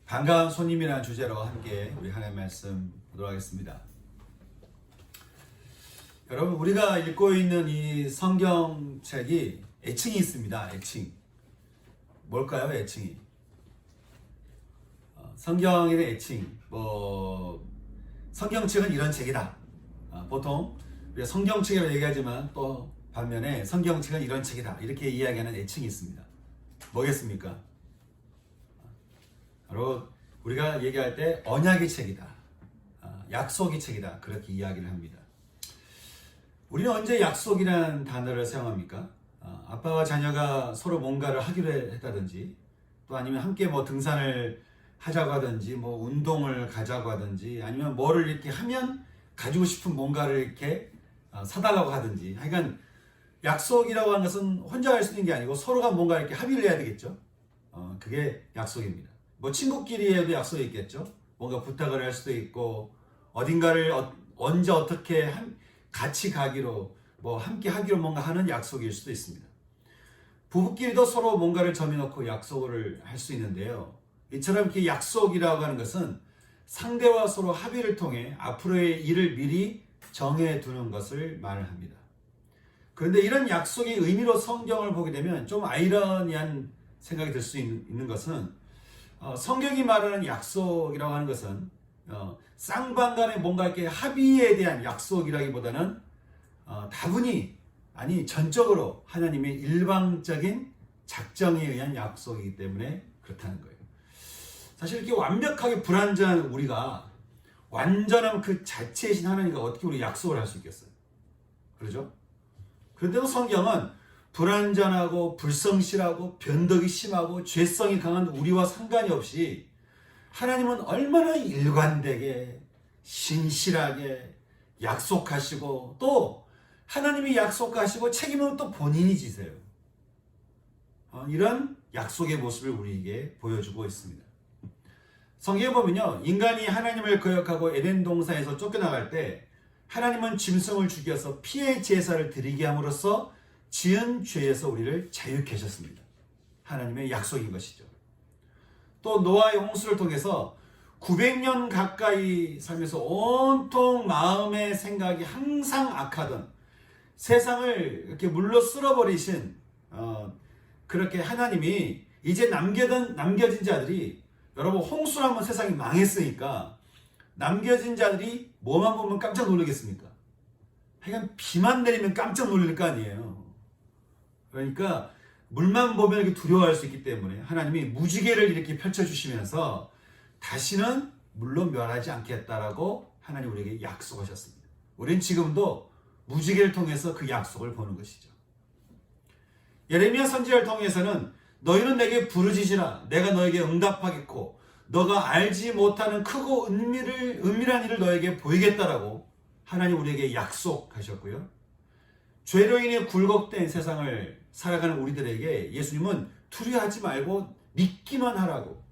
반가운 손님이라는 주제로 함께 우리 하나님의 말씀 보도록 하겠습니다. 여러분, 우리가 읽고 있는 이 성경책이 애칭이 있습니다. 애칭. 뭘까요? 애칭이. 성경의 애칭. 성경책은 이런 책이다. 보통 우리가 성경책이라고 얘기하지만 또 반면에 성경책은 이런 책이다. 이렇게 이야기하는 애칭이 있습니다. 뭐겠습니까? 바로 우리가 얘기할 때 언약의 책이다. 약속의 책이다. 그렇게 이야기를 합니다. 우리는 언제 약속이라는 단어를 사용합니까? 아빠와 자녀가 서로 뭔가를 하기로 했다든지, 또 아니면 함께 등산을 하자고 하든지, 운동을 가자고 하든지, 아니면 뭐를 이렇게 하면 가지고 싶은 뭔가를 이렇게 사달라고 하든지. 하여간 약속이라고 하는 것은 혼자 할 수 있는 게 아니고 서로가 뭔가 이렇게 합의를 해야 되겠죠. 그게 약속입니다. 친구끼리에도 약속이 있겠죠. 뭔가 부탁을 할 수도 있고, 어딘가를 언제 어떻게 같이 가기로, 함께 하기로 뭔가 하는 약속일 수도 있습니다. 부부끼리도 서로 뭔가를 정해놓고 약속을 할 수 있는데요. 이처럼 이렇게 약속이라고 하는 것은 상대와 서로 합의를 통해 앞으로의 일을 미리 정해두는 것을 말을 합니다. 그런데 이런 약속의 의미로 성경을 보게 되면 좀 아이러니한 생각이 들 수 있는 것은, 성경이 말하는 약속이라고 하는 것은 쌍방간의 뭔가 이렇게 합의에 대한 약속이라기보다는 다분히, 아니 전적으로 하나님의 일방적인 작정에 의한 약속이기 때문에 그렇다는 거예요. 사실 이렇게 완벽하게 불완전한 우리가 완전한 그 자체이신 하나님과 어떻게 우리 약속을 할 수 있겠어요? 그렇죠? 그런데도 성경은 불완전하고 불성실하고 변덕이 심하고 죄성이 강한 우리와 상관이 없이 하나님은 얼마나 일관되게 신실하게 약속하시고, 또 하나님이 약속하시고 책임은 또 본인이 지세요. 이런 약속의 모습을 우리에게 보여주고 있습니다. 성경에 보면요, 인간이 하나님을 거역하고 에덴 동산에서 쫓겨나갈 때 하나님은 짐승을 죽여서 피의 제사를 드리게 함으로써 지은 죄에서 우리를 자유케 하셨습니다. 하나님의 약속인 것이죠. 또 노아의 홍수를 통해서 900년 가까이 살면서 온통 마음의 생각이 항상 악하던, 세상을 이렇게 물로 쓸어버리신 그렇게 하나님이 이제 남겨진 자들이, 여러분 홍수라면 세상이 망했으니까 남겨진 자들이 뭐만 보면 깜짝 놀라겠습니까? 하여간 비만 내리면 깜짝 놀랄 거 아니에요. 그러니까 물만 보면 이렇게 두려워할 수 있기 때문에 하나님이 무지개를 이렇게 펼쳐주시면서 다시는 물로 멸하지 않겠다라고 하나님 우리에게 약속하셨습니다. 우리는 지금도 무지개를 통해서 그 약속을 보는 것이죠. 예레미야 선지자를 통해서는 너희는 내게 부르짖으라, 내가 너에게 응답하겠고 너가 알지 못하는 크고 은밀한 일을 너에게 보이겠다라고 하나님 우리에게 약속하셨고요. 죄로 인해 굴곡된 세상을 살아가는 우리들에게 예수님은 두려워하지 말고 믿기만 하라고,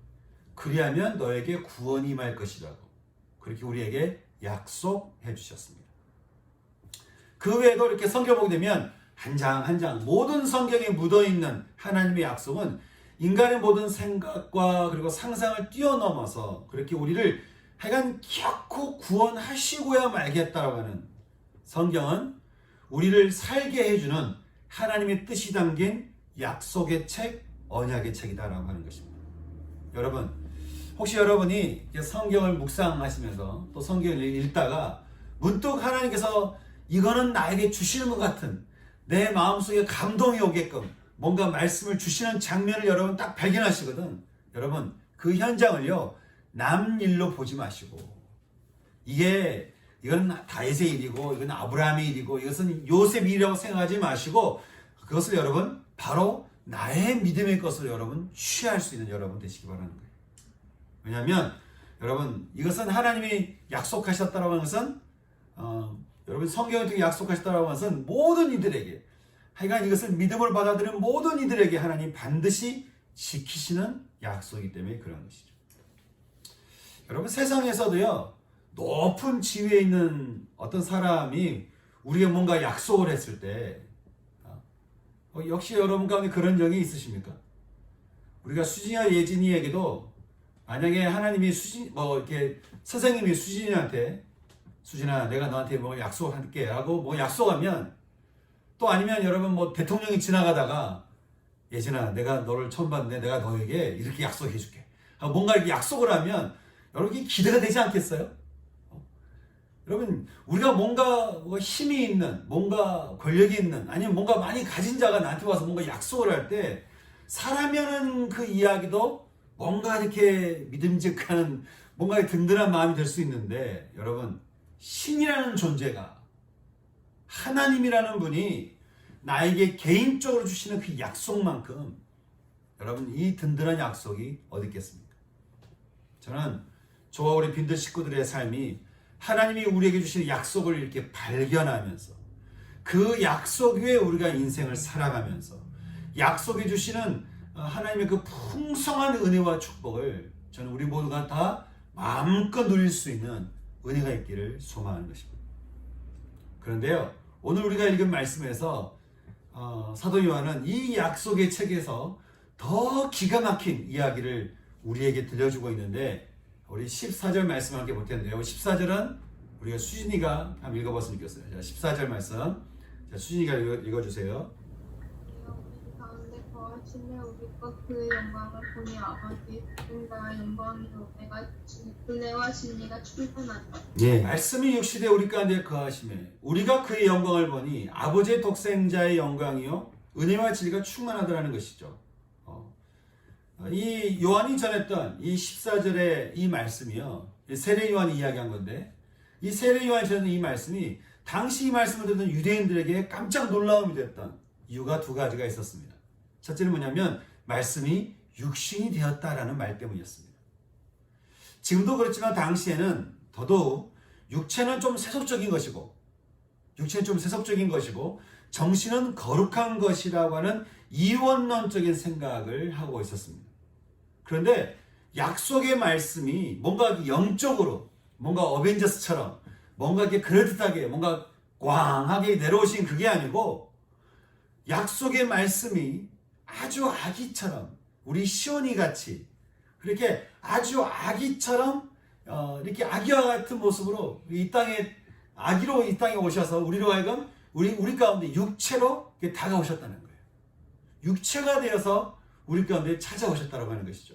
그리하면 너에게 구원이 임할 것이라고 그렇게 우리에게 약속해 주셨습니다. 그 외에도 이렇게 성경 보게 되면 한 장 한 장 모든 성경에 묻어있는 하나님의 약속은 인간의 모든 생각과 그리고 상상을 뛰어넘어서 그렇게 우리를 하여간 결코 구원하시고야 말겠다라고 하는, 성경은 우리를 살게 해주는 하나님의 뜻이 담긴 약속의 책, 언약의 책이다라고 하는 것입니다. 여러분, 혹시 여러분이 성경을 묵상하시면서 또 성경을 읽다가 문득 하나님께서 이거는 나에게 주시는 것 같은, 내 마음속에 감동이 오게끔 뭔가 말씀을 주시는 장면을 여러분 딱 발견하시거든. 여러분, 그 현장을요, 남 일로 보지 마시고, 이건 다윗의 일이고, 이건 아브라함의 일이고, 이것은 요셉의 일이라고 생각하지 마시고, 그것을 여러분 바로 나의 믿음의 것을 여러분 취할 수 있는 여러분 되시기 바라는 거예요. 왜냐하면 여러분, 이것은 하나님이 약속하셨다라고 하는 것은 여러분 성경을 통해 약속하셨다라고 하는 것은 모든 이들에게, 하여간 이것을 믿음을 받아들이는 모든 이들에게 하나님 반드시 지키시는 약속이기 때문에 그런 것이죠. 여러분, 세상에서도요, 높은 지위에 있는 어떤 사람이 우리가 뭔가 약속을 했을 때 역시 여러분 가운데 그런 적이 있으십니까? 우리가 수진이와 예진이에게도 만약에 하나님이 이렇게 선생님이 수진아 내가 너한테 뭐 약속할게 라고 뭐 약속하면, 또 아니면 여러분 뭐 대통령이 지나가다가 예진아 내가 너를 처음 봤는데 내가 너에게 이렇게 약속해 줄게, 뭔가 이렇게 약속을 하면 여러분 이게 기대가 되지 않겠어요? 여러분 우리가 뭔가 힘이 있는, 뭔가 권력이 있는, 아니면 뭔가 많이 가진 자가 나한테 와서 뭔가 약속을 할 때 사람이 하는 그 이야기도 뭔가 이렇게 믿음직한, 뭔가 든든한 마음이 될 수 있는데, 여러분 신이라는 존재가, 하나님이라는 분이 나에게 개인적으로 주시는 그 약속만큼 여러분 이 든든한 약속이 어디 있겠습니까? 저는 저와 우리 빈들 식구들의 삶이 하나님이 우리에게 주시는 약속을 이렇게 발견하면서 그 약속 위에 우리가 인생을 살아가면서 약속해 주시는 하나님의 그 풍성한 은혜와 축복을 저는 우리 모두가 다 마음껏 누릴 수 있는 은혜가 있기를 소망하는 것입니다. 그런데요, 오늘 우리가 읽은 말씀에서 사도 요한은 이 약속의 책에서 더 기가 막힌 이야기를 우리에게 들려주고 있는데, 우리 14절 말씀 함께 볼 텐데요. 14절은 우리가 수진이가 한번 읽어봤으면 좋겠어요. 자, 14절 말씀. 자, 수진이가 읽어주세요. 우리 가운데 거하시며 우리가 그의 영광을 보니 아버지 은혜와 영광이요 은혜와 진리가 충만하다. 예, 말씀이 육시되 우리 가운데 거하시며 우리가 그의 영광을 보니 아버지의 독생자의 영광이요 은혜와 진리가 충만하다라는 것이죠. 이 요한이 전했던 이 14절의 이 말씀이요, 세례 요한이 이야기한 건데, 이 세례 요한이 전했던 이 말씀이 당시 이 말씀을 듣는 유대인들에게 깜짝 놀라움이 됐던 이유가 두 가지가 있었습니다. 첫째는 뭐냐면 말씀이 육신이 되었다라는 말 때문이었습니다. 지금도 그렇지만 당시에는 더더욱 육체는 좀 세속적인 것이고 정신은 거룩한 것이라고 하는 이원론적인 생각을 하고 있었습니다. 그런데 약속의 말씀이 뭔가 영적으로, 뭔가 어벤져스처럼 뭔가 이렇게 그럴듯하게, 뭔가 꽝하게 내려오신 그게 아니고, 약속의 말씀이 아주 아기처럼, 우리 시온이 같이 그렇게 아주 아기처럼 이렇게 아기와 같은 모습으로 이 땅에, 아기로 이 땅에 오셔서 우리로 하여금 우리 가운데 육체로 다가오셨다는 거예요. 육체가 되어서 우리 가운데 찾아오셨다고 하는 것이죠.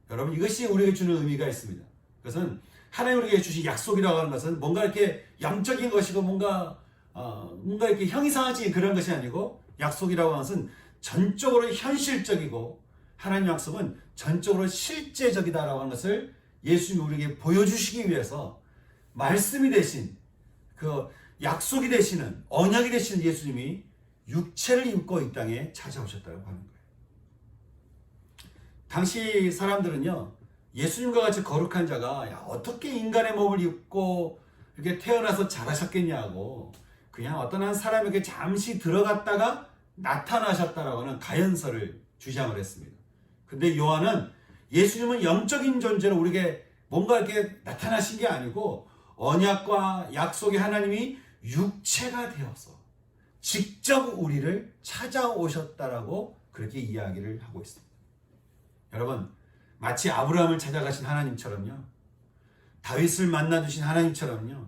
여러분 이것이 우리에게 주는 의미가 있습니다. 그것은 하나님 우리에게 주신 약속이라고 하는 것은 뭔가 이렇게 영적인 것이고 뭔가 이렇게 형이상하지 그런 것이 아니고, 약속이라고 하는 것은 전적으로 현실적이고 하나님 약속은 전적으로 실제적이다라고 하는 것을 예수님이 우리에게 보여주시기 위해서 말씀이 되신, 그 약속이 되시는, 언약이 되시는 예수님이 육체를 입고 이 땅에 찾아오셨다고 하는 거예요. 당시 사람들은요, 예수님과 같이 거룩한 자가 어떻게 인간의 몸을 입고 이렇게 태어나서 자라셨겠냐고, 그냥 어떤 한 사람에게 잠시 들어갔다가 나타나셨다라고 하는 가연설을 주장을 했습니다. 근데 요한은 예수님은 영적인 존재로 우리에게 뭔가 이렇게 나타나신 게 아니고, 언약과 약속의 하나님이 육체가 되어서 직접 우리를 찾아오셨다라고 그렇게 이야기를 하고 있습니다. 여러분, 마치 아브라함을 찾아가신 하나님처럼요, 다윗을 만나주신 하나님처럼요,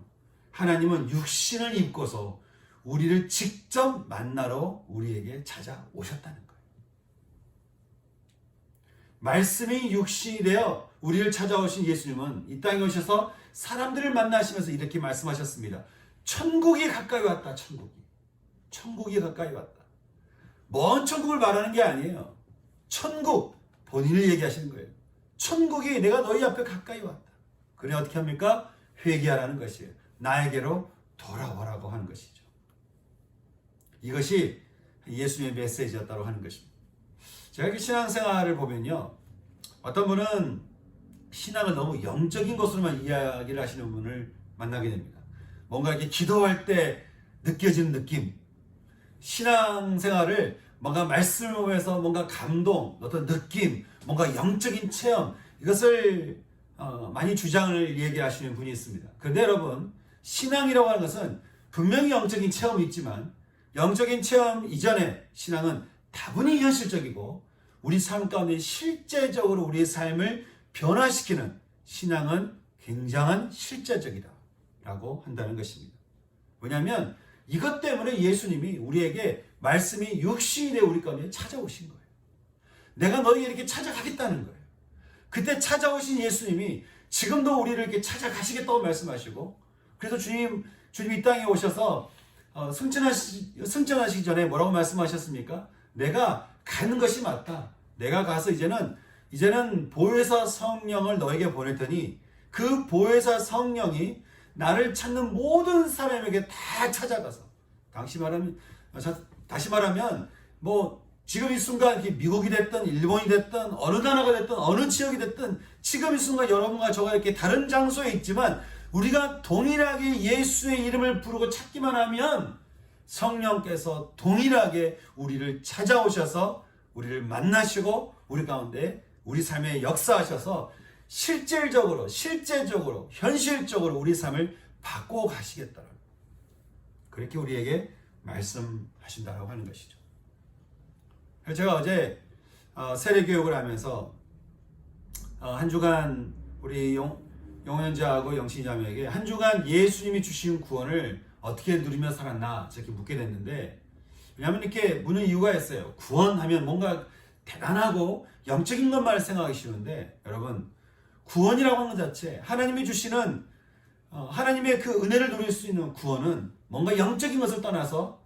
하나님은 육신을 입고서 우리를 직접 만나러 우리에게 찾아오셨다는 거예요. 말씀이 육신이 되어 우리를 찾아오신 예수님은 이 땅에 오셔서 사람들을 만나시면서 이렇게 말씀하셨습니다. 천국이 가까이 왔다. 천국이 가까이 왔다. 먼 천국을 말하는 게 아니에요. 천국, 본인을 얘기하시는 거예요. 천국이 내가 너희 앞에 가까이 왔다. 그래 어떻게 합니까? 회개하라는 것이에요. 나에게로 돌아오라고 하는 것이죠. 이것이 예수님의 메시지였다고 하는 것입니다. 제가 신앙생활을 보면요, 어떤 분은 신앙을 너무 영적인 것으로만 이야기를 하시는 분을 만나게 됩니다. 뭔가 이렇게 기도할 때 느껴지는 느낌, 신앙생활을 뭔가 말씀을 보면서 뭔가 감동, 어떤 느낌, 뭔가 영적인 체험, 이것을 많이 주장을 얘기하시는 분이 있습니다. 그런데 여러분, 신앙이라고 하는 것은 분명히 영적인 체험이 있지만, 영적인 체험 이전에 신앙은 다분히 현실적이고 우리 삶 가운데 실제적으로 우리의 삶을 변화시키는 신앙은 굉장한 실제적이다 라고 한다는 것입니다. 왜냐하면 이것 때문에 예수님이 우리에게 말씀이 육신이 되어 우리 가운데 찾아오신 거예요. 내가 너희에게 이렇게 찾아가겠다는 거예요. 그때 찾아오신 예수님이 지금도 우리를 이렇게 찾아가시겠다고 말씀하시고, 그래서 주님이 이 땅에 오셔서 승천하시기 전에 뭐라고 말씀하셨습니까? 내가 가는 것이 맞다. 내가 가서 이제는 보혜사 성령을 너에게 보낼 테니 그 보혜사 성령이 나를 찾는 모든 사람에게 다 찾아가서, 다시 말하면 뭐 지금 이 순간 미국이 됐든 일본이 됐든 어느 나라가 됐든 어느 지역이 됐든 지금 이 순간 여러분과 저가 이렇게 다른 장소에 있지만 우리가 동일하게 예수의 이름을 부르고 찾기만 하면 성령께서 동일하게 우리를 찾아오셔서 우리를 만나시고 우리 가운데 우리 삶에 역사하셔서 실질적으로 현실적으로 우리 삶을 바꿔 가시겠다. 그렇게 우리에게 말씀하신다고 하는 것이죠. 제가 어제 세례교육을 하면서 한 주간 우리 용현자하고 영신이 자매에게 한 주간 예수님이 주신 구원을 어떻게 누리며 살았나 저렇게 묻게 됐는데, 왜냐하면 이렇게 묻는 이유가 있어요. 구원하면 뭔가 대단하고 영적인 것만 생각하기 쉬운데, 여러분 구원이라고 하는 것 자체, 하나님이 주시는 하나님의 그 은혜를 누릴 수 있는 구원은 뭔가 영적인 것을 떠나서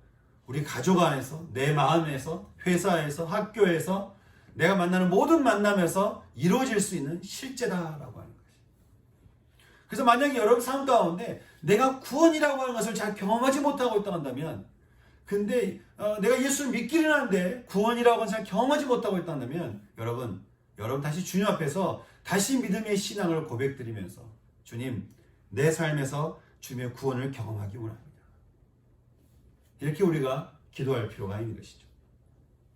우리 가족 안에서, 내 마음에서, 회사에서, 학교에서, 내가 만나는 모든 만남에서 이루어질 수 있는 실제다라고 하는 것이. 그래서 만약에 여러분 삶 가운데 내가 구원이라고 하는 것을 잘 경험하지 못하고 있다고 한다면, 근데 내가 예수를 믿기는 한데 구원이라고 하는 것을 잘 경험하지 못하고 있다고 한다면, 여러분 다시 주님 앞에서 다시 믿음의 신앙을 고백드리면서, 주님, 내 삶에서 주님의 구원을 경험하기 원합니다. 이렇게 우리가 기도할 필요가 있는 것이죠.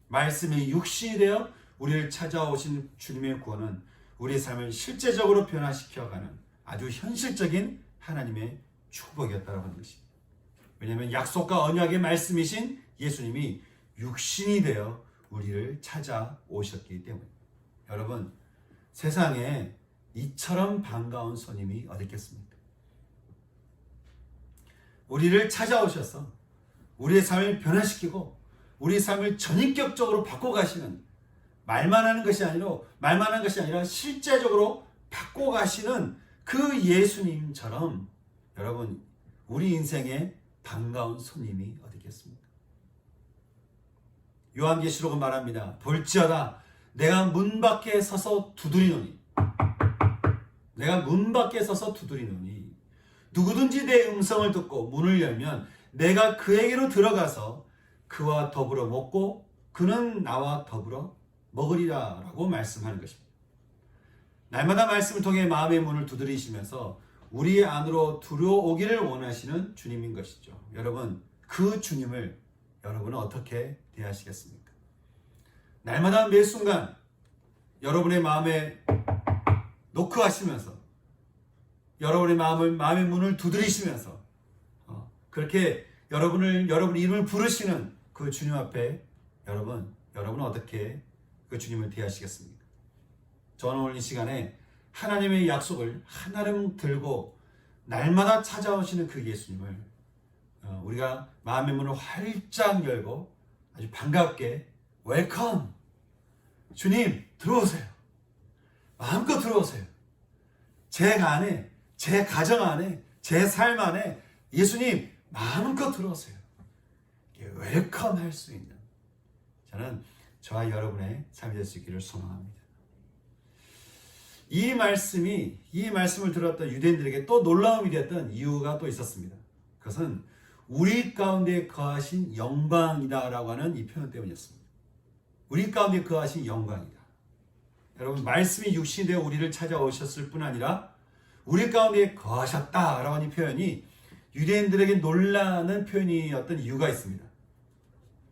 말씀이 육신이 되어 우리를 찾아오신 주님의 구원은 우리 삶을 실제적으로 변화시켜가는 아주 현실적인 하나님의 축복이었다고 하는 것입니다. 왜냐하면 약속과 언약의 말씀이신 예수님이 육신이 되어 우리를 찾아오셨기 때문에. 여러분, 세상에 이처럼 반가운 손님이 어디 있겠습니까? 우리를 찾아오셔서 우리의 삶을 변화시키고 우리 삶을 전인격적으로 바꿔가시는, 말만 하는 것이 아니라 실제적으로 바꿔가시는 그 예수님처럼 여러분 우리 인생에 반가운 손님이 어디 있겠습니까? 요한계시록은 말합니다. 볼지어다 내가 문 밖에 서서 두드리노니, 내가 문 밖에 서서 두드리노니 누구든지 내 음성을 듣고 문을 열면 내가 그에게로 들어가서 그와 더불어 먹고 그는 나와 더불어 먹으리라 라고 말씀하는 것입니다. 날마다 말씀을 통해 마음의 문을 두드리시면서 우리 안으로 들어오기를 원하시는 주님인 것이죠. 여러분, 그 주님을 여러분은 어떻게 대하시겠습니까? 날마다 매 순간 여러분의 마음에 노크하시면서 여러분의 마음의 문을 두드리시면서 그렇게 여러분 이름을 부르시는 그 주님 앞에 여러분은 어떻게 그 주님을 대하시겠습니까? 저는 오늘 이 시간에 하나님의 약속을 하나름 들고 날마다 찾아오시는 그 예수님을 우리가 마음의 문을 활짝 열고 아주 반갑게 웰컴! 주님 들어오세요. 마음껏 들어오세요. 제 안에, 제 가정 안에, 제 삶 안에 예수님 마음껏 들어오세요. 웰컴 할 수 있는 저는 저와 여러분의 삶이 될 수 있기를 소망합니다. 이 말씀을 들었던 유대인들에게 또 놀라움이 되었던 이유가 또 있었습니다. 그것은 우리 가운데 거하신 영광이다라고 하는 이 표현 때문이었습니다. 우리 가운데 거하신 영광이다. 여러분, 말씀이 육신이 되어 우리를 찾아오셨을 뿐 아니라 우리 가운데 거하셨다라고 하는 이 표현이 유대인들에게 놀라는 표현이었던 이유가 있습니다.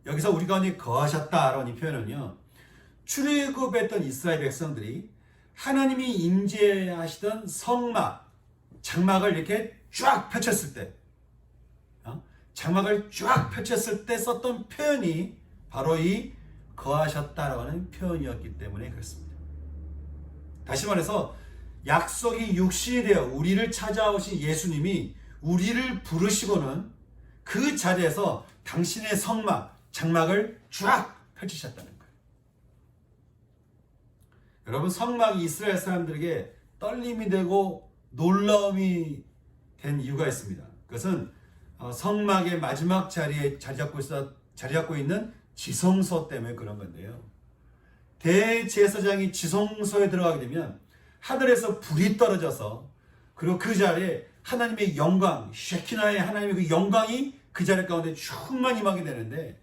여기서 우리 가운데 거하셨다라고 하는 이 표현은요, 출애굽했던 이스라엘 백성들이 하나님이 임재하시던 성막, 장막을 이렇게 쫙 펼쳤을 때, 장막을 쫙 펼쳤을 때 썼던 표현이 바로 이 거하셨다라고 하는 표현이었기 때문에 그렇습니다. 다시 말해서 약속이 육신이 되어 우리를 찾아오신 예수님이 우리를 부르시고는 그 자리에서 당신의 성막, 장막을 쫙 펼치셨다는 거예요. 여러분, 성막이 이스라엘 사람들에게 떨림이 되고 놀라움이 된 이유가 있습니다. 그것은 성막의 마지막 자리에 자리 잡고 있는 지성소 때문에 그런 건데요. 대제사장이 지성소에 들어가게 되면 하늘에서 불이 떨어져서 그리고 그 자리에 하나님의 영광, 쉐키나의 하나님의 그 영광이 그 자리 가운데 충만히 임하게 되는데,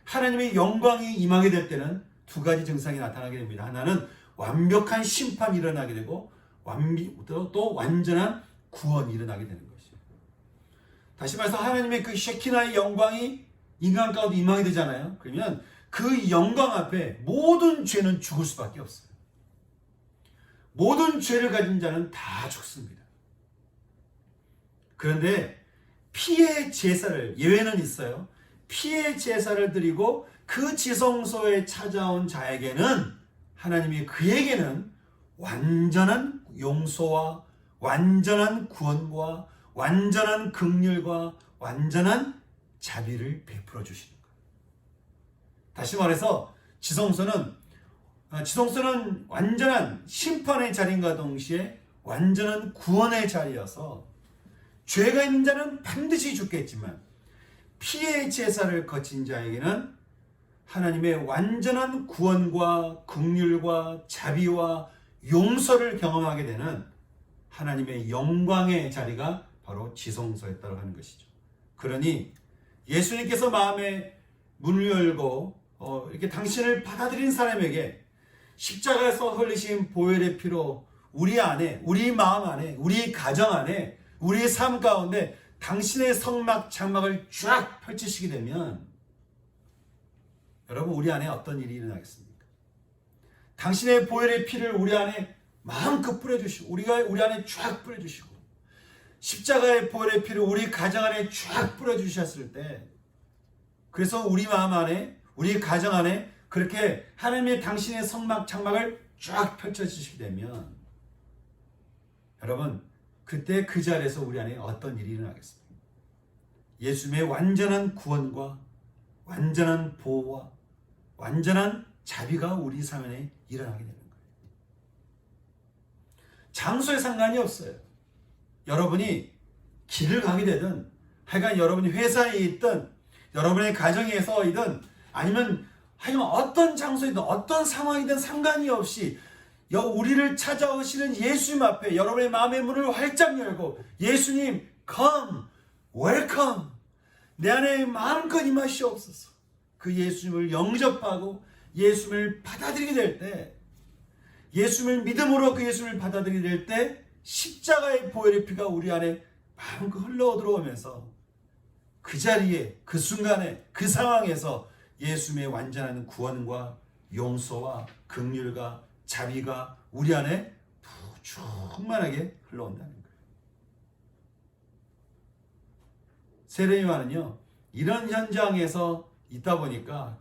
하나님의 영광이 임하게 될 때는 두 가지 증상이 나타나게 됩니다. 하나는 완벽한 심판이 일어나게 되고 또 완전한 구원이 일어나게 되는 것이죠. 다시 말해서 하나님의 그 쉐키나의 영광이 인간 가운데 임하게 되잖아요. 그러면 그 영광 앞에 모든 죄는 죽을 수밖에 없어요. 모든 죄를 가진 자는 다 죽습니다. 그런데 피의 제사를, 예외는 있어요. 피의 제사를 드리고 그 지성소에 찾아온 자에게는 하나님이 그에게는 완전한 용서와 완전한 구원과 완전한 긍휼과 완전한 자비를 베풀어 주시는 거예요. 다시 말해서 지성소는 완전한 심판의 자리인가 동시에 완전한 구원의 자리여서 죄가 있는 자는 반드시 죽겠지만 피의 제사를 거친 자에게는 하나님의 완전한 구원과 긍휼과 자비와 용서를 경험하게 되는 하나님의 영광의 자리가 바로 지성소에 있다고 하는 것이죠. 그러니 예수님께서 마음의 문을 열고 이렇게 당신을 받아들인 사람에게 십자가에서 흘리신 보혈의 피로 우리 안에, 우리 마음 안에, 우리 가정 안에, 우리의 삶 가운데 당신의 성막, 장막을 쫙 펼치시게 되면 여러분, 우리 안에 어떤 일이 일어나겠습니까? 당신의 보혈의 피를 우리 안에 마음껏 뿌려주시고, 우리 안에 쫙 뿌려주시고, 십자가의 보혈의 피를 우리 가정 안에 쫙 뿌려주셨을 때, 그래서 우리 마음 안에, 우리 가정 안에 그렇게 하나님의 당신의 성막, 장막을 쫙 펼쳐주시게 되면 여러분, 그때 그 자리에서 우리 안에 어떤 일이 일어나겠습니까? 예수님의 완전한 구원과 완전한 보호와 완전한 자비가 우리 삶 안에 일어나게 되는 거예요. 장소에 상관이 없어요. 여러분이 길을 가게 되든, 하여간 여러분이 회사에 있든, 여러분의 가정에서이든, 아니면 어떤 장소이든 어떤 상황이든 상관이 없이 우리를 찾아오시는 예수님 앞에 여러분의 마음의 문을 활짝 열고 예수님, come, welcome, 내 안에 마음껏 임하시옵소서. 그 예수님을 영접하고 예수님을 받아들이게 될 때, 예수님을 믿음으로 그 예수님을 받아들이게 될 때 십자가의 보혈의 피가 우리 안에 마음껏 흘러 들어오면서 그 자리에, 그 순간에, 그 상황에서 예수님의 완전한 구원과 용서와 긍휼과 자비가 우리 안에 충만하게 흘러온다는 거예요. 세례 요한은요, 이런 현장에서 있다 보니까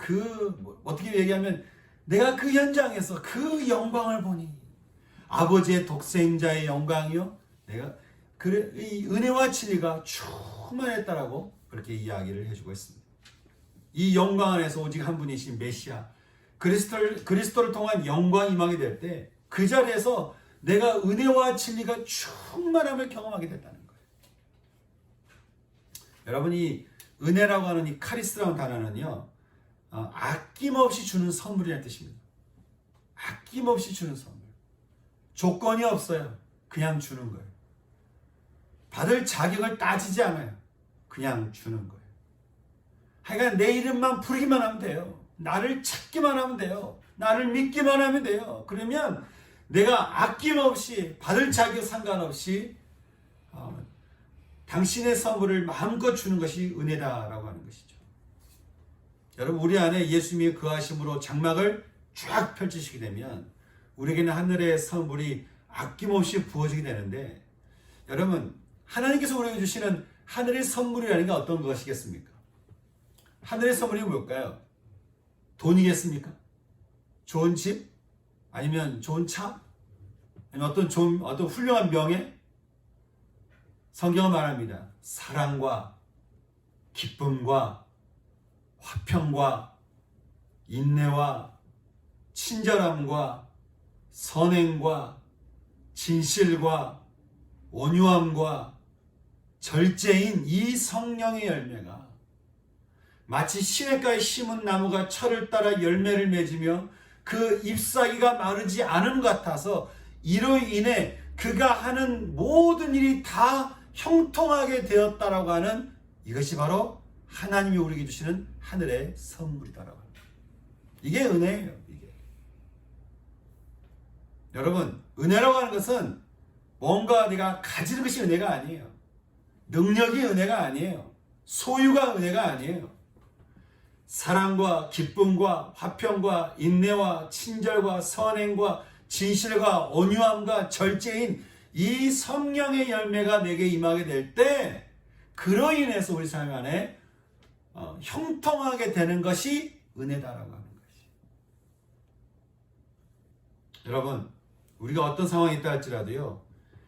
어떻게 얘기하면 내가 그 현장에서 그 영광을 보니 아버지의 독생자의 영광이요, 이 은혜와 진리가 충만했다라고 그렇게 이야기를 해주고 있습니다. 이 영광 안에서 오직 한 분이신 메시아 그리스도를 통한 영광이 임하게 될 때 그 자리에서 내가 은혜와 진리가 충만함을 경험하게 된다는 거예요. 여러분이 은혜라고 하는 이 카리스라는 단어는요, 아낌없이 주는 선물이라는 뜻입니다. 아낌없이 주는 선물. 조건이 없어요. 그냥 주는 거예요. 받을 자격을 따지지 않아요. 그냥 주는 거예요. 하여간 내 이름만 부르기만 하면 돼요. 나를 찾기만 하면 돼요. 나를 믿기만 하면 돼요. 그러면 내가 아낌없이 받을 자격 상관없이 당신의 선물을 마음껏 주는 것이 은혜다라고 하는 것이죠. 여러분, 우리 안에 예수님이 거하심으로 장막을 쫙 펼치시게 되면 우리에게는 하늘의 선물이 아낌없이 부어지게 되는데, 여러분, 하나님께서 우리에게 주시는 하늘의 선물이라는 게 어떤 것이겠습니까? 하늘의 선물이 뭘까요? 돈이겠습니까? 좋은 집? 아니면 좋은 차? 아니면 어떤 훌륭한 명예? 성경은 말합니다. 사랑과 기쁨과 화평과 인내와 친절함과 선행과 진실과 온유함과 절제인 이 성령의 열매가 마치 시냇가에 심은 나무가 철을 따라 열매를 맺으며 그 잎사귀가 마르지 않음 같아서 이로 인해 그가 하는 모든 일이 다 형통하게 되었다라고 하는 이것이 바로 하나님이 우리에게 주시는 하늘의 선물이다라고 합니다. 이게 은혜예요. 이게. 여러분, 은혜라고 하는 것은 뭔가 내가 가지는 것이 은혜가 아니에요. 능력이 은혜가 아니에요. 소유가 은혜가 아니에요. 사랑과 기쁨과 화평과 인내와 친절과 선행과 진실과 온유함과 절제인 이 성령의 열매가 내게 임하게 될 때 그로 인해서 우리 삶 안에 형통하게 되는 것이 은혜다라고 하는 것이. 여러분, 우리가 어떤 상황에 있다 할지라도요,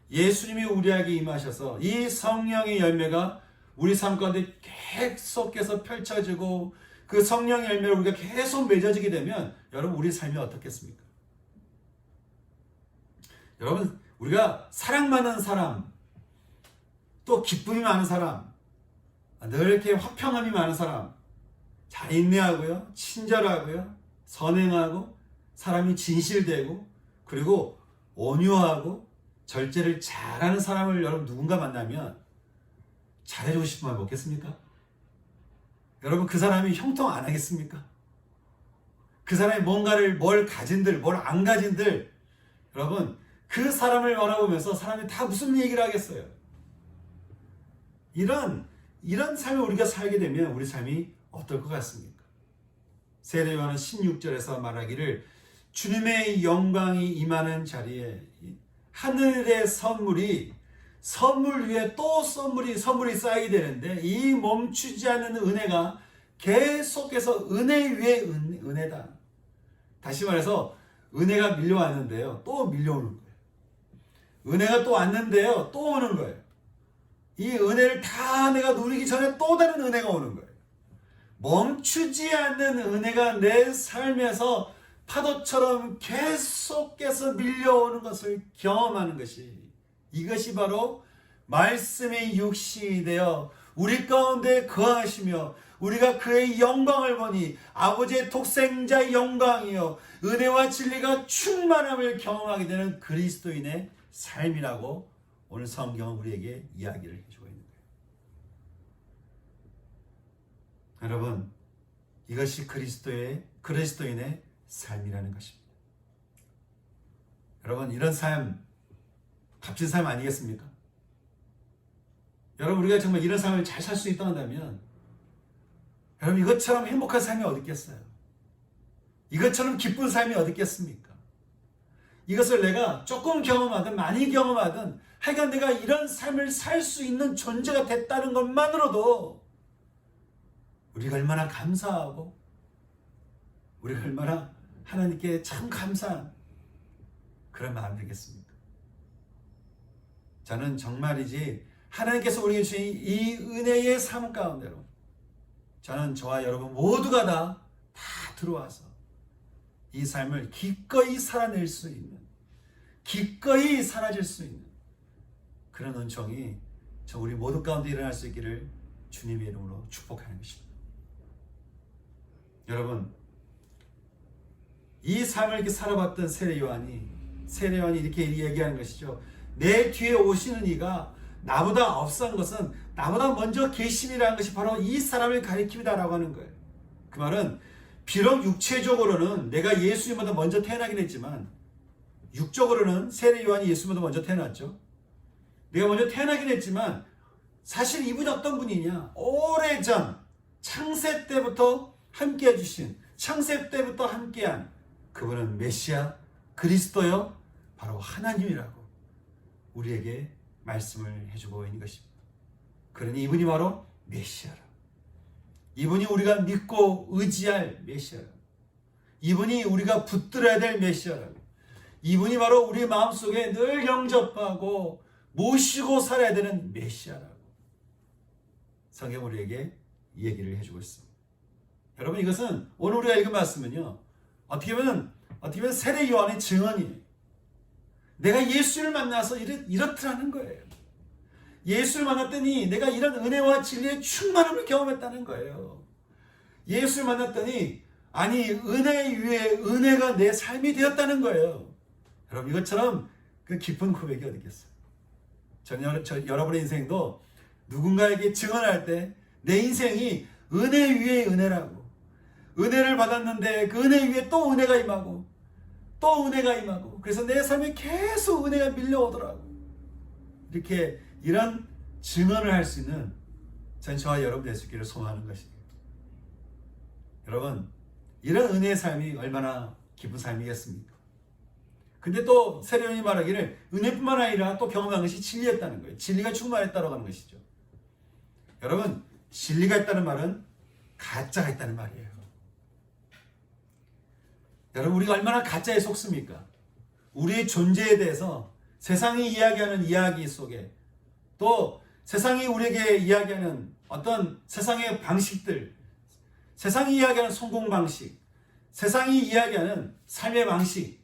예수님이 우리에게 임하셔서 이 성령의 열매가 우리 삶 가운데 계속해서 펼쳐지고 그 성령의 열매를 우리가 계속 맺어지게 되면 여러분, 우리 삶이 어떻겠습니까? 여러분, 우리가 사랑 많은 사람, 또 기쁨이 많은 사람, 늘 이렇게 화평함이 많은 사람, 잘 인내하고요, 친절하고요, 선행하고, 사람이 진실되고, 그리고 온유하고, 절제를 잘하는 사람을 여러분 누군가 만나면 잘해주고 싶은 마음이 없겠습니까? 여러분, 그 사람이 형통 안 하겠습니까? 그 사람이 뭘 가진들, 뭘 안 가진들, 여러분, 그 사람을 바라보면서 사람이 다 무슨 얘기를 하겠어요? 이런 삶을 우리가 살게 되면 우리 삶이 어떨 것 같습니까? 세례 요한은 16절에서 말하기를 주님의 영광이 임하는 자리에 하늘의 선물 위에 또 선물이 쌓이게 되는데 이 멈추지 않는 은혜가 계속해서 은혜 위에 은혜다. 다시 말해서 은혜가 밀려왔는데요, 또 밀려오는 거예요. 은혜가 또 왔는데요, 또 오는 거예요. 이 은혜를 다 내가 누리기 전에 또 다른 은혜가 오는 거예요. 멈추지 않는 은혜가 내 삶에서 파도처럼 계속해서 밀려오는 것을 경험하는 것이, 이것이 바로 말씀의 육신이 되어 우리 가운데 거하시며 우리가 그의 영광을 보니 아버지의 독생자의 영광이요 은혜와 진리가 충만함을 경험하게 되는 그리스도인의 삶이라고 오늘 성경은 우리에게 이야기를 해주고 있는 거예요. 여러분, 이것이 그리스도인의 삶이라는 것입니다. 여러분, 이런 삶 값진 삶 아니겠습니까? 여러분, 우리가 정말 이런 삶을 잘 살 수 있다 한다면 여러분, 이것처럼 행복한 삶이 어디 있겠어요? 이것처럼 기쁜 삶이 어디 있겠습니까? 이것을 내가 조금 경험하든 많이 경험하든 하여간 내가 이런 삶을 살 수 있는 존재가 됐다는 것만으로도 우리가 얼마나 감사하고 우리가 얼마나 하나님께 참 감사한 그런 마음 되겠습니까? 저는 정말이지 하나님께서 우리에게 주신 이 은혜의 삶 가운데로 저는 저와 여러분 모두가 다 들어와서 이 삶을 기꺼이 살아낼 수 있는, 기꺼이 사라질 수 있는 그런 은총이 우리 모두 가운데 일어날 수 있기를 주님의 이름으로 축복하는 것입니다. 여러분, 이 삶을 이렇게 살아봤던 세례 요한이 이렇게 얘기하는 것이죠. 내 뒤에 오시는 이가 나보다 앞선 것은 나보다 먼저 계심이라는 것이 바로 이 사람을 가리킵니다라고 하는 거예요. 그 말은 비록 육체적으로는 내가 예수님보다 먼저 태어나긴 했지만 육적으로는 세례 요한이 예수님보다 먼저 태어났죠. 내가 먼저 태어나긴 했지만 사실 이분이 어떤 분이냐? 오래전 창세 때부터 함께해 주신, 창세 때부터 함께한 그분은 메시아 그리스도요 바로 하나님이라고 우리에게 말씀을 해주고 있는 것입니다. 그러니 이분이 바로 메시아라. 이분이 우리가 믿고 의지할 메시아라. 이분이 우리가 붙들어야 될 메시아라고. 이분이 바로 우리 마음속에 늘 영접하고 모시고 살아야 되는 메시아라고 성경 우리에게 얘기를 해주고 있습니다. 여러분, 이것은 오늘 우리가 읽은 말씀은요, 어떻게 보면 세례 요한의 증언이에요. 내가 예수를 만나서 이렇더라는 거예요. 예수를 만났더니 내가 이런 은혜와 진리의 충만함을 경험했다는 거예요. 예수를 만났더니 아니 은혜 위에 은혜가 내 삶이 되었다는 거예요. 여러분, 이것처럼 그 깊은 고백이 어디 있겠어요? 여러분의 인생도 누군가에게 증언할 때 내 인생이 은혜 위에 은혜라고, 은혜를 받았는데 그 은혜 위에 또 은혜가 임하고 또 은혜가 임하고, 그래서 내 삶에 계속 은혜가 밀려오더라고. 이렇게 이런 증언을 할 수 있는 저와 여러분 될 수 있기를 소망하는 것입니다. 여러분, 이런 은혜의 삶이 얼마나 기쁜 삶이겠습니까? 근데 또 세례요한이 말하기를 은혜뿐만 아니라 또 경험한 것이 진리였다는 거예요. 진리가 충만했다고 하는 것이죠. 여러분, 진리가 있다는 말은 가짜가 있다는 말이에요. 여러분, 우리가 얼마나 가짜에 속습니까? 우리의 존재에 대해서 세상이 이야기하는 이야기 속에, 또 세상이 우리에게 이야기하는 어떤 세상의 방식들, 세상이 이야기하는 성공 방식, 세상이 이야기하는 삶의 방식,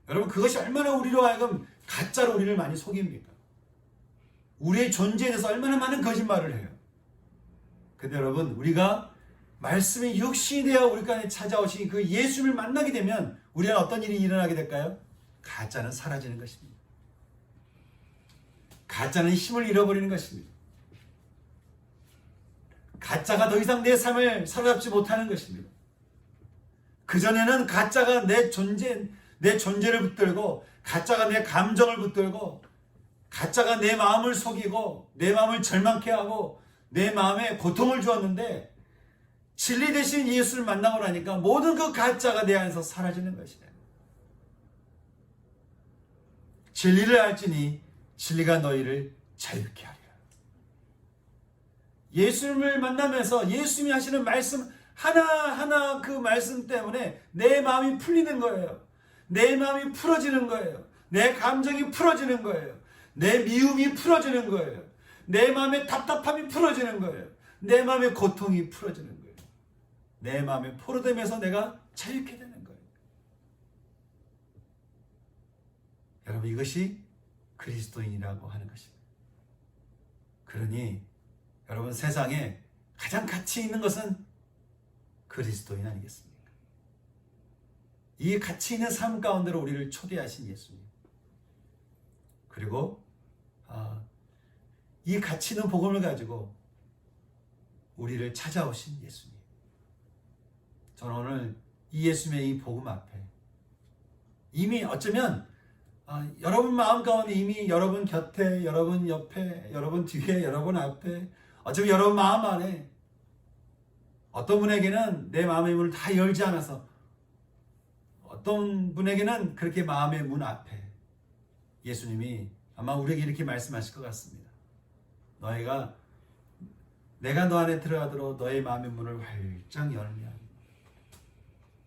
여러분, 그것이 얼마나 우리로 하여금 가짜로 우리를 많이 속입니까? 우리의 존재에 대해서 얼마나 많은 거짓말을 해요. 근데 여러분, 우리가 말씀이 육신이 되어 우리 가운데 찾아오신 그 예수를 만나게 되면 우리는 어떤 일이 일어나게 될까요? 가짜는 사라지는 것입니다. 가짜는 힘을 잃어버리는 것입니다. 가짜가 더 이상 내 삶을 사로잡지 못하는 것입니다. 그전에는 가짜가 내 존재를 붙들고, 가짜가 내 감정을 붙들고, 가짜가 내 마음을 속이고 내 마음을 절망케 하고 내 마음에 고통을 주었는데, 진리 대신 예수를 만나고 나니까 모든 그 가짜가 내 안에서 사라지는 것이다. 진리를 알지니 진리가 너희를 자유케 하리라. 예수님을 만나면서 예수님이 하시는 말씀 하나하나, 그 말씀 때문에 내 마음이 풀리는 거예요. 내 마음이 풀어지는 거예요. 내 감정이 풀어지는 거예요. 내 미움이 풀어지는 거예요. 내 마음의 답답함이 풀어지는 거예요. 내 마음의 고통이 풀어지는 거예요. 내 마음에 포로되면서 내가 자유케 되는 거예요. 여러분, 이것이 그리스도인이라고 하는 것입니다. 그러니 여러분, 세상에 가장 가치 있는 것은 그리스도인 아니겠습니까? 이 가치 있는 삶 가운데로 우리를 초대하신 예수님, 그리고 이 가치 있는 복음을 가지고 우리를 찾아오신 예수님. 저는 오늘 이 예수님의 이 복음 앞에 이미 어쩌면 여러분 마음 가운데 이미 여러분 곁에, 여러분 옆에, 여러분 뒤에, 여러분 앞에, 어쩌면 여러분 마음 안에 어떤 분에게는 내 마음의 문을 다 열지 않아서, 어떤 분에게는 그렇게 마음의 문 앞에 예수님이 아마 우리에게 이렇게 말씀하실 것 같습니다. 내가 너 안에 들어가도록 너의 마음의 문을 활짝 열면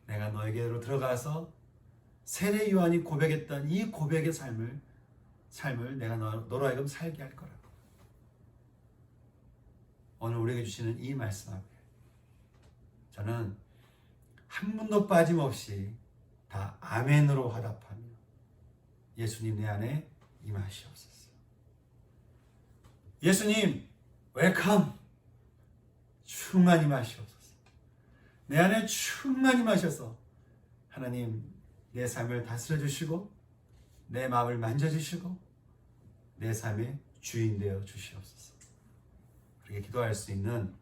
내가 너에게로 들어가서 세례 요한이 고백했던 이 고백의 삶을 내가 너로 하여금 살게 할 거라고. 오늘 우리에게 주시는 이 말씀 앞에 저는 한 분도 빠짐없이 다 아멘으로 화답하며 예수님 내 안에 임하시옵소서. 예수님 웰컴, 충만히 마시옵소서. 내 안에 충만히 마셔서 하나님 내 삶을 다스려 주시고 내 마음을 만져주시고 내 삶의 주인 되어 주시옵소서. 그렇게 기도할 수 있는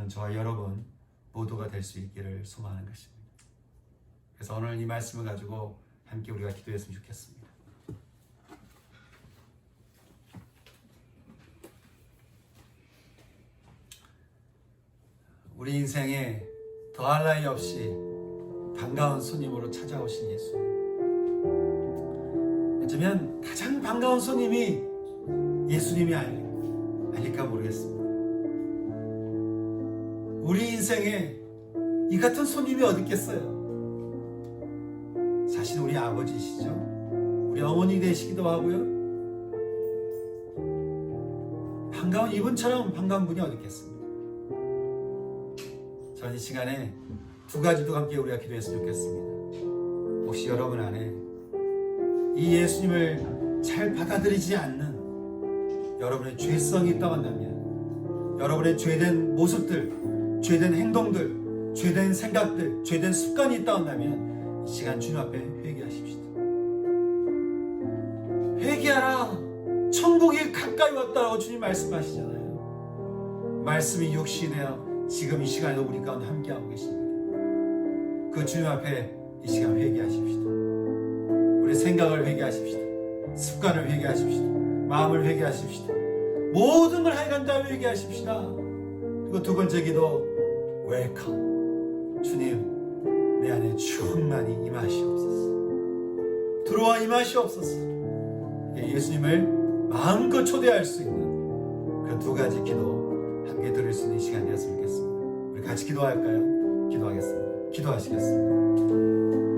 저와 여러분 모두가 될 수 있기를 소망하는 것입니다. 그래서 오늘 이 말씀을 가지고 함께 우리가 기도했으면 좋겠습니다. 우리 인생에 더할 나위 없이 반가운 손님으로 찾아오신 예수님. 어쩌면 가장 반가운 손님이 예수님이 아닐까 모르겠습니다. 우리 인생에 이 같은 손님이 어디 있겠어요? 사실 우리 아버지시죠. 영혼이 되시기도 하고요. 반가운 이분처럼 반가운 분이 어디 있겠습니까? 저는 이 시간에 두 가지도 함께 우리가 기도했으면 좋겠습니다. 혹시 여러분 안에 이 예수님을 잘 받아들이지 않는 여러분의 죄성이 있다고 한다면, 여러분의 죄된 모습들, 죄된 행동들, 죄된 생각들, 죄된 습관이 있다고 한다면 이 시간 주님 앞에 회개하십시다. 회개하라. 천국이 가까이 왔다고 주님 말씀하시잖아요. 말씀이 육신이 되어 지금 이 시간에도 우리 가운데 함께하고 계십니다. 그 주님 앞에 이 시간 회개하십시다. 우리 생각을 회개하십시다. 습관을 회개하십시다. 마음을 회개하십시다. 모든 걸 하여간 다 회개하십시다. 그리고 두 번째 기도, 웰컴. 주님, 내 안에 충만히 임하시옵소서. 들어와 임하시옵소서. 예수님을 마음껏 초대할 수 있는 그 두 가지 기도 함께 들을 수 있는 시간이 되었으면 좋겠습니다. 우리 같이 기도할까요? 기도하겠습니다. 기도하시겠습니다.